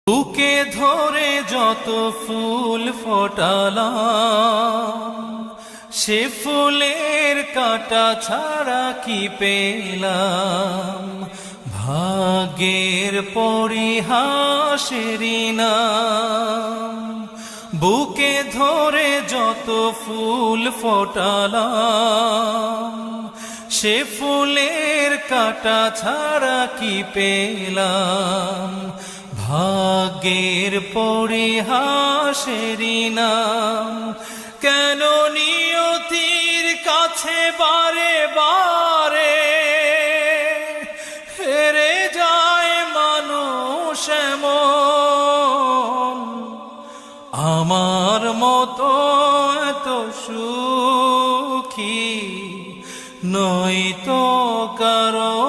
বুকে ধরে যত ফুল ফোটালাম, সে ফুলের কাঁটা ছাড়া কি পেলাম। ভাগ্যের পরিহাসেরই নাম। বুকে ধরে যত ফুল ফোটালাম, সে ফুলের কাঁটা ছাড়া কি পেলাম। ভাগ্যের পরিহাসেরই নাম। কেন নিয়তির কাছে বারে বারে হেরে যায় মানুষ এমন। আমার মতো এত সুখী নয়তো কারো